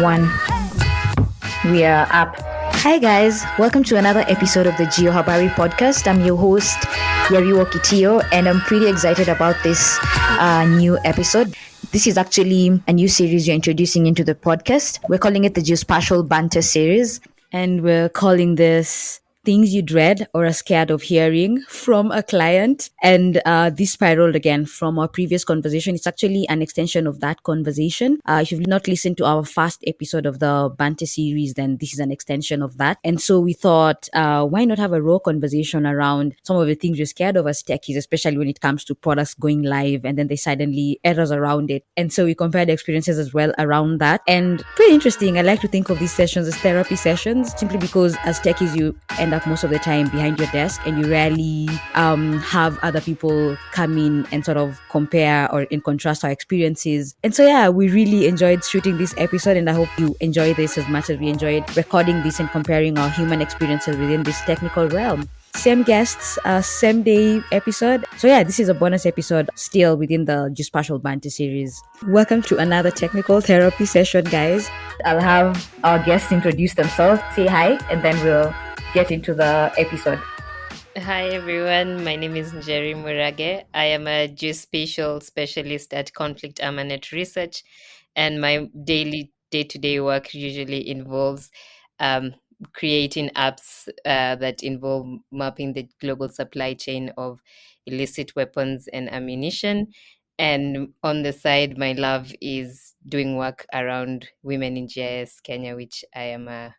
One. We are up. Hi guys, welcome to another episode of the Geohabari podcast. I'm your host, Yariwo Kitio, and I'm pretty excited about this new episode. This is actually a new series you're introducing into the podcast. We're calling it the Geospatial Banter series, and we're calling this Things You Dread or Are Scared of Hearing from a Client. And this spiraled again from our previous conversation. It's actually an extension of that conversation. If you've not listened to our first episode of the Banter series, then this is an extension of that. And so we thought, why not have a raw conversation around some of the things we're scared of as techies, especially when it comes to products going live and then they suddenly errors around it. And so we compared experiences as well around that. And pretty interesting. I like to think of these sessions as therapy sessions simply because as techies, you end up most of the time behind your desk and you rarely have other people come in and sort of compare or in contrast our experiences. And so yeah, we really enjoyed shooting this episode, and I hope you enjoy this as much as we enjoyed recording this and comparing our human experiences within this technical realm. Same guests, same day episode. So yeah, this is a bonus episode still within the Geospatial Banter series. Welcome to another technical therapy session, guys. I'll have our guests introduce themselves, say hi, and then we'll get into the episode. Hi everyone, my name is Njeri Murage. I am a geospatial specialist at Conflict Armanet Research, and my daily day-to-day work usually involves creating apps that involve mapping the global supply chain of illicit weapons and ammunition. And on the side, my love is doing work around women in GIS Kenya, which I am a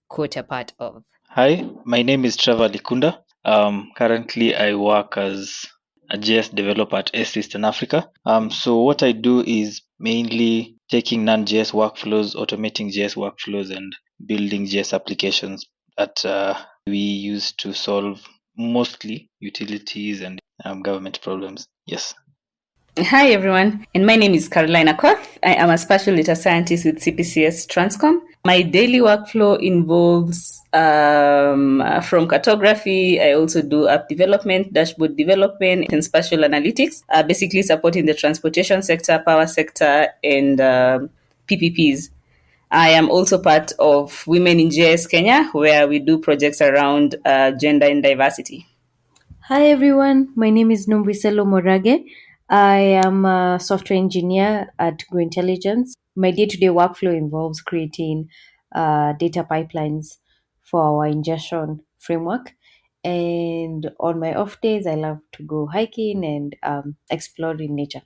quarter part of. Hi, my name is Trevor Likunda. Currently, I work as a JS developer at Eastern Africa. So what I do is mainly taking non-JS workflows, automating JS workflows, and building JS applications that we use to solve mostly utilities and government problems. Yes. Hi everyone, and my name is Carolina Koth. I am a spatial data scientist with CPCS Transcom. My daily workflow involves from cartography. I also do app development, dashboard development, and spatial analytics, basically supporting the transportation sector, power sector, and PPPs. I am also part of Women in GIS Kenya, where we do projects around gender and diversity. Hi everyone, my name is Numbriselo Morage. I am a software engineer at Grow Intelligence. My day-to-day workflow involves creating data pipelines for our ingestion framework. And on my off days, I love to go hiking and explore in nature.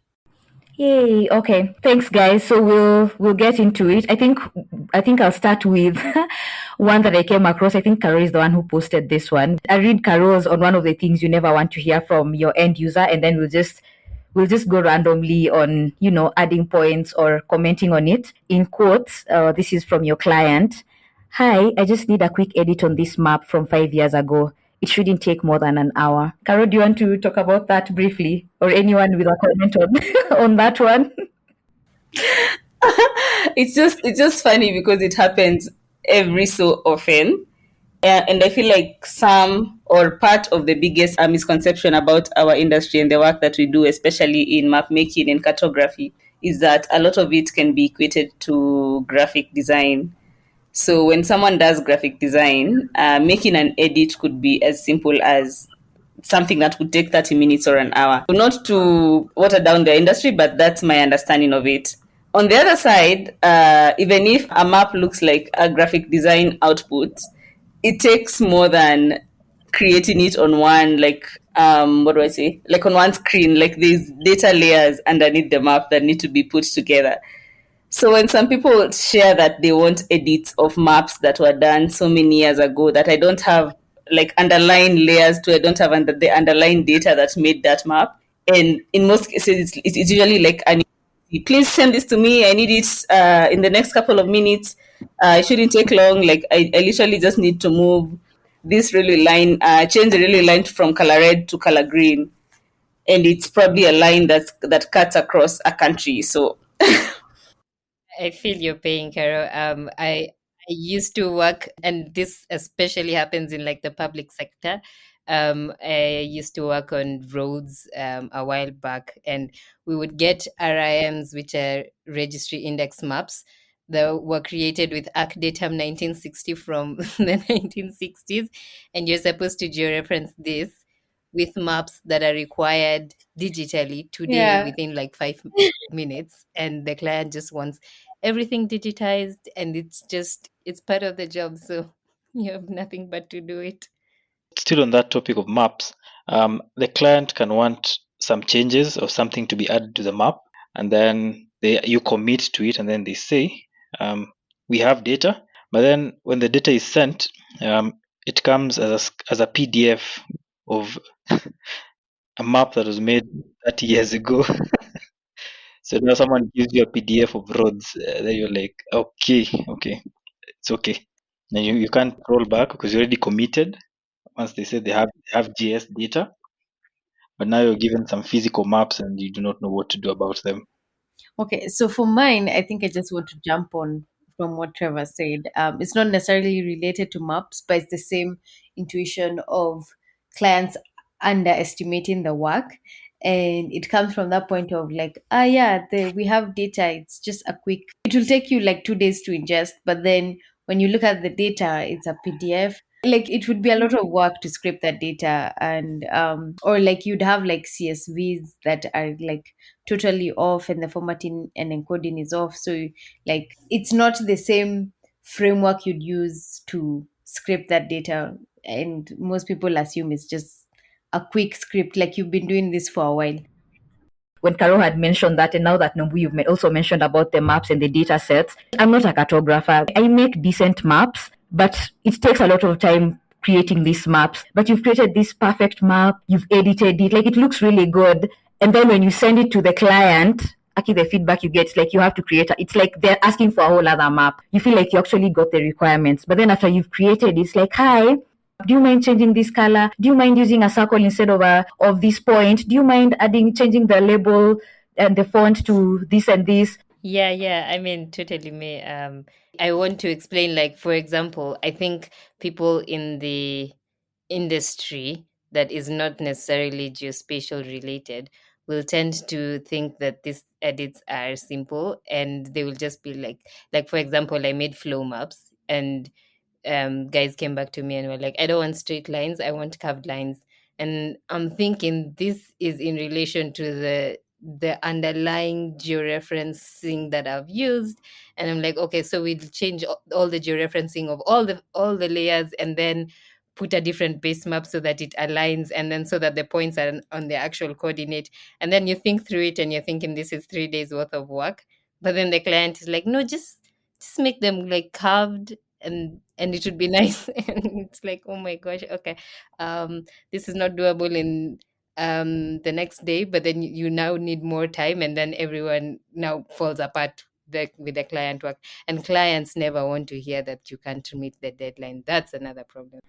Yay! Okay, thanks, guys. So we'll get into it. I think I'll start with one that I came across. I think Carol is the one who posted this one. I read Carol's on one of the things you never want to hear from your end user, and then we'll just go randomly on adding points or commenting on it. In quotes, this is from your client. Hi, I just need a quick edit on this map from 5 years ago. It shouldn't take more than an hour. Carol, do you want to talk about that briefly? Or anyone with a comment on that one? It's just funny because it happens every so often. And I feel like some or part of the biggest misconception about our industry and the work that we do, especially in map making and cartography, is that a lot of it can be equated to graphic design. So when someone does graphic design, making an edit could be as simple as something that would take 30 minutes or an hour. Not to water down the industry, but that's my understanding of it. On the other side, even if a map looks like a graphic design output, it takes more than creating it on one, on one screen. Like there's data layers underneath the map that need to be put together. So when some people share that they want edits of maps that were done so many years ago that I don't have underlying layers to, I don't have the underlying data that made that map. And in most cases, it's usually like, please send this to me. I need it in the next couple of minutes. It shouldn't take long. Like I literally just need to move this really line, change the really line from color red to color green. And it's probably a line that cuts across a country. So I feel your pain, Carol. I used to work, and this especially happens in like the public sector. I used to work on roads a while back, and we would get RIMs, which are registry index maps, that were created with ArcDatum 1960 from the 1960s, and you're supposed to georeference this with maps that are required digitally today Yeah. within like 5 minutes, and the client just wants everything digitized, and it's part of the job, so you have nothing but to do it. Still on that topic of maps, the client can want some changes or something to be added to the map, and then you commit to it, and then they say, we have data. But then when the data is sent, it comes as a PDF of a map that was made 30 years ago. So now someone gives you a PDF of roads, then you're like, okay, it's okay. And you can't roll back because you already committed. Once they say they have GS data, but now you're given some physical maps and you do not know what to do about them. Okay, so for mine, I think I just want to jump on from what Trevor said. It's not necessarily related to maps, but it's the same intuition of clients underestimating the work. And it comes from that point of like, yeah, we have data. It's just a quick, it will take you like 2 days to ingest. But then when you look at the data, it's a PDF. Like it would be a lot of work to scrape that data, and or like you'd have like CSVs that are like totally off, and the formatting and encoding is off, so like it's not the same framework you'd use to scrape that data, and most people assume it's just a quick script, like you've been doing this for a while. When Caro had mentioned that, and now that Nombu, you've also mentioned about the maps and the data sets, I'm not a cartographer. I make decent maps, but it takes a lot of time creating these maps. But you've created this perfect map, you've edited it, like it looks really good. And then when you send it to the client, actually the feedback you get, like you have to it's like they're asking for a whole other map. You feel like you actually got the requirements. But then after you've created, it's like, hi, do you mind changing this color? Do you mind using a circle instead of this point? Do you mind changing the label and the font to this and this? Yeah, I mean, totally me. I want to explain, like, for example, I think people in the industry that is not necessarily geospatial related will tend to think that these edits are simple, and they will just be like for example, I made flow maps, and guys came back to me and were like, I don't want straight lines, I want curved lines. And I'm thinking this is in relation to the underlying georeferencing that I've used. And I'm like, okay, so we'll change all the georeferencing of all the layers, and then put a different base map so that it aligns, and then so that the points are on the actual coordinate. And then you think through it and you're thinking this is 3 days worth of work. But then the client is like, no, just make them like carved, and it would be nice. And it's like, oh my gosh, okay, this is not doable in the next day, but then you now need more time, and then everyone now falls apart with the client work, and clients never want to hear that you can't meet the deadline. That's another problem.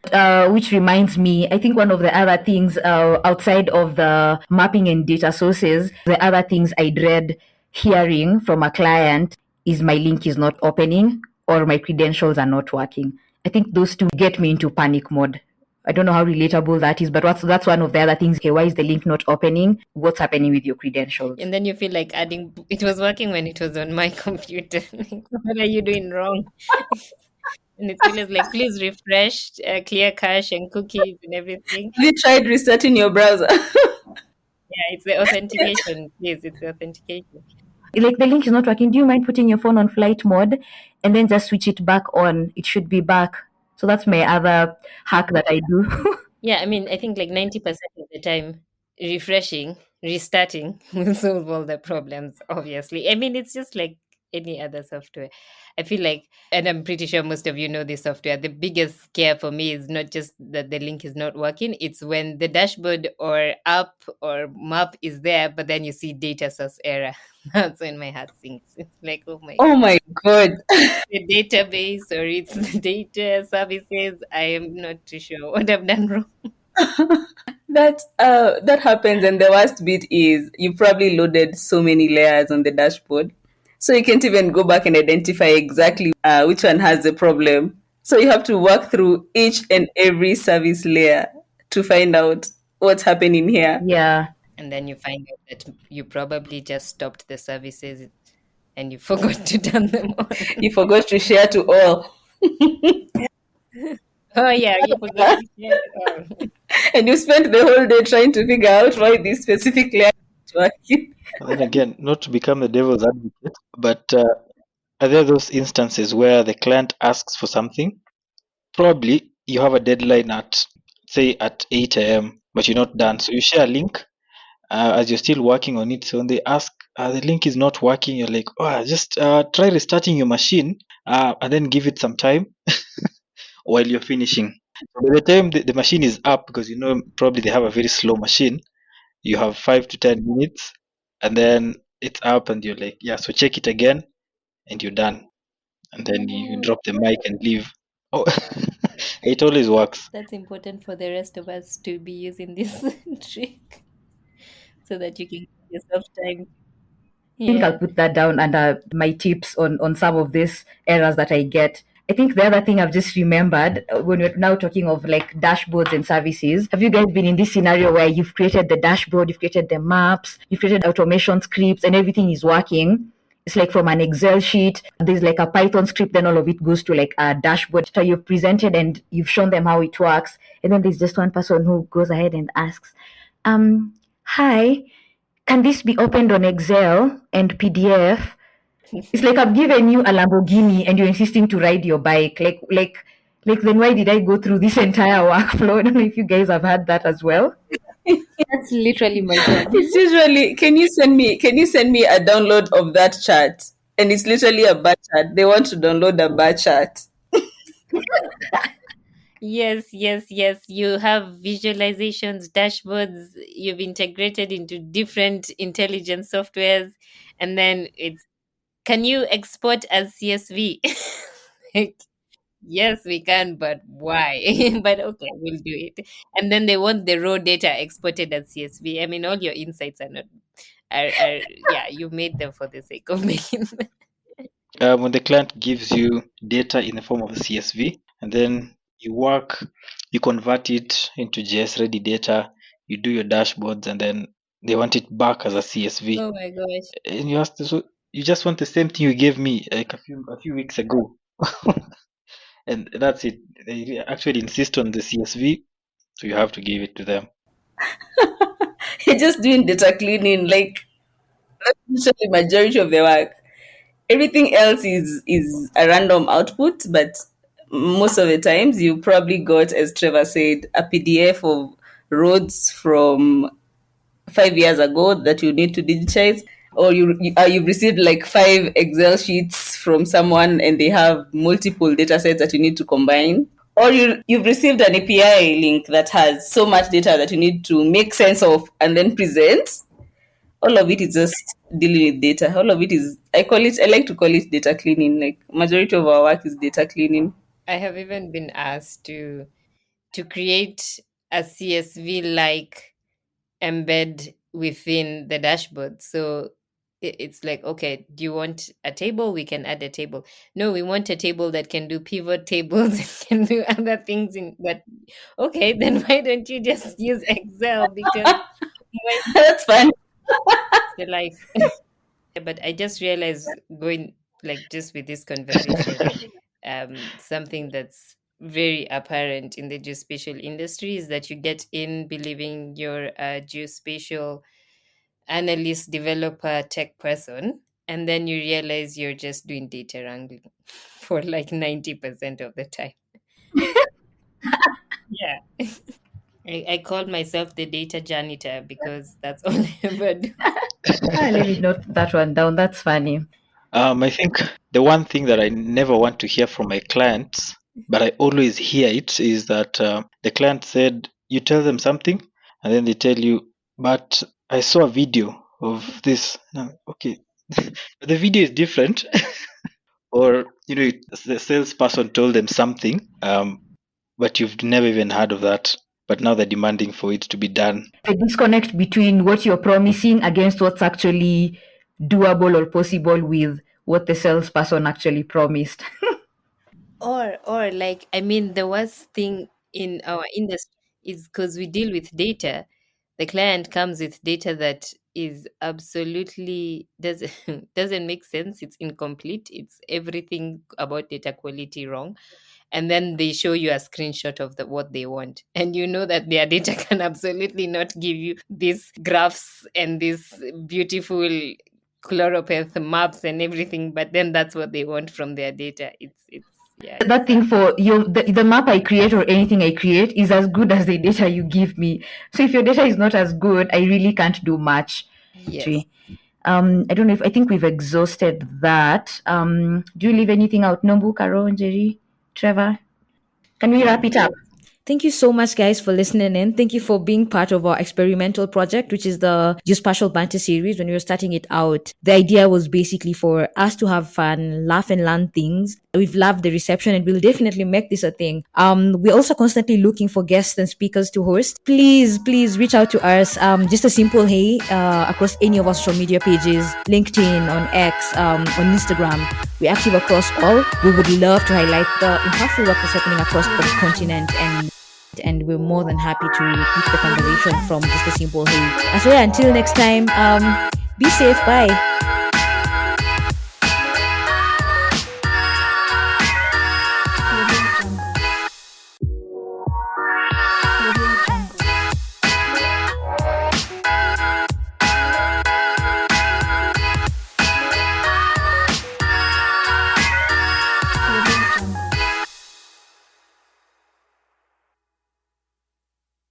Which reminds me, I think one of the other things outside of the mapping and data sources, the other things I dread hearing from a client is my link is not opening or my credentials are not working. I think those two get me into panic mode. I don't know how relatable that is, but that's one of the other things. Okay, why is the link not opening? What's happening with your credentials? And then you feel like adding, it was working when it was on my computer. Like, what are you doing wrong? And it's always like, please refresh, clear cache and cookies and everything. Have you tried restarting your browser? Yeah, it's the authentication. Please, it's the authentication. Like the link is not working. Do you mind putting your phone on flight mode and then just switch it back on? It should be back. So that's my other hack that I do. Yeah, I mean, I think like 90% of the time, refreshing, restarting will solve all the problems, obviously. I mean, it's just like any other software. I feel like, and I'm pretty sure most of you know this software, the biggest scare for me is not just that the link is not working, it's when the dashboard or app or map is there, but then you see data source error. That's when my heart sinks. It's like, oh my Oh God, my god. the database or it's the data services. I am not too sure what I've done wrong. That happens, and the worst bit is you probably loaded so many layers on the dashboard, so you can't even go back and identify exactly which one has the problem. So you have to work through each and every service layer to find out what's happening here. Yeah. And then you find out that you probably just stopped the services and you forgot to turn them on. You forgot to share to all. Oh yeah, you forgot to share to all. And you spent the whole day trying to figure out why this specific layer is working. And then again, not to become the devil's advocate, but are there those instances where the client asks for something? Probably you have a deadline at, say, at 8 a.m., but you're not done. So you share a link as you're still working on it. So when they ask, the link is not working, you're like, oh, just try restarting your machine and then give it some time while you're finishing. So by the time the machine is up, because you know probably they have a very slow machine, you have 5 to 10 minutes, and then it's up, and you're like, yeah, so check it again, and you're done. And then you drop the mic and leave. Oh, it always works. That's important for the rest of us to be using this trick so that you can give yourself time. Think I'll Yeah. put that down under my tips on some of these errors that I get. I think the other thing I've just remembered when we're now talking of like dashboards and services, have you guys been in this scenario where you've created the dashboard, you've created the maps, you've created automation scripts, and everything is working? It's like from an Excel sheet, there's like a Python script, then all of it goes to like a dashboard. So you've presented and you've shown them how it works. And then there's just one person who goes ahead and asks, hi, can this be opened on Excel and PDF? It's like I've given you a Lamborghini and you're insisting to ride your bike. Like then why did I go through this entire workflow? I don't know if you guys have had that as well. That's literally my job. It's usually, can you send me a download of that chart? And it's literally a bar chart. They want to download a bar chart. Yes, yes, yes. You have visualizations, dashboards, you've integrated into different intelligence softwares, and then it's, can you export as CSV? Like, yes, we can, but why? But okay, we'll do it. And then they want the raw data exported as CSV. I mean, all your insights are not are yeah, you made them for the sake of making them. When the client gives you data in the form of a CSV, and then you convert it into JS ready data, you do your dashboards, and then they want it back as a CSV. Oh my gosh. And you ask, so you just want the same thing you gave me like a few weeks ago, and that's it. They actually insist on the CSV, so you have to give it to them. You're just doing data cleaning, like that's usually majority of the work. Everything else is a random output, but most of the times you probably got, as Trevor said, a PDF of roads from 5 years ago that you need to digitize, or you've received like 5 Excel sheets from someone and they have multiple data sets that you need to combine, or you've received an API link that has so much data that you need to make sense of and then present. All of it is just dealing with data. All of it is, I like to call it data cleaning. Like majority of our work is data cleaning. I have even been asked to create a CSV like embed within the dashboard. So it's like, okay, do you want a table? We can add a table. No, we want a table that can do pivot tables and can do other things in that. Okay, then why don't you just use Excel? Because why That's fine. the life? But I just realized going like just with this conversation, something that's very apparent in the geospatial industry is that you get in believing you're a geospatial analyst, developer, tech person, and then you realize you're just doing data wrangling for like 90% of the time. Yeah. I call myself the data janitor because that's all I ever do. Let me note that one down. That's funny. I think the one thing that I never want to hear from my clients, but I always hear it, is that the client said, you tell them something, and then they tell you, but I saw a video of this. No, okay, but the video is different. Or, the salesperson told them something, but you've never even heard of that. But now they're demanding for it to be done. The disconnect between what you're promising against what's actually doable or possible with what the salesperson actually promised. Or like, I mean, the worst thing in our industry is because we deal with data. The client comes with data that is absolutely doesn't make sense. It's incomplete. It's everything about data quality wrong. And then they show you a screenshot of what they want, and you know that their data can absolutely not give you these graphs and these beautiful chloropeth maps and everything, but then that's what they want from their data. It's yeah, it's That thing for you, the map I create or anything I create is as good as the data you give me. So if your data is not as good, I really can't do much. yes. I don't know if I think we've exhausted that. Do you leave anything out? Nombu, Karo, Jerry, Trevor? Can we wrap it up? Thank you so much, guys, for listening in. Thank you for being part of our experimental project, which is the Geospatial Banter series. When we were starting it out, the idea was basically for us to have fun, laugh, and learn things. We've loved the reception, and we'll definitely make this a thing. We're also constantly looking for guests and speakers to host. Please reach out to us. Just a simple hey across any of our social media pages, LinkedIn, on X, on Instagram. We're active across all. We would love to highlight the impactful work that's happening across the continent, and we're more than happy to pick the conversation from just a simple hey. As well, until next time, be safe. Bye.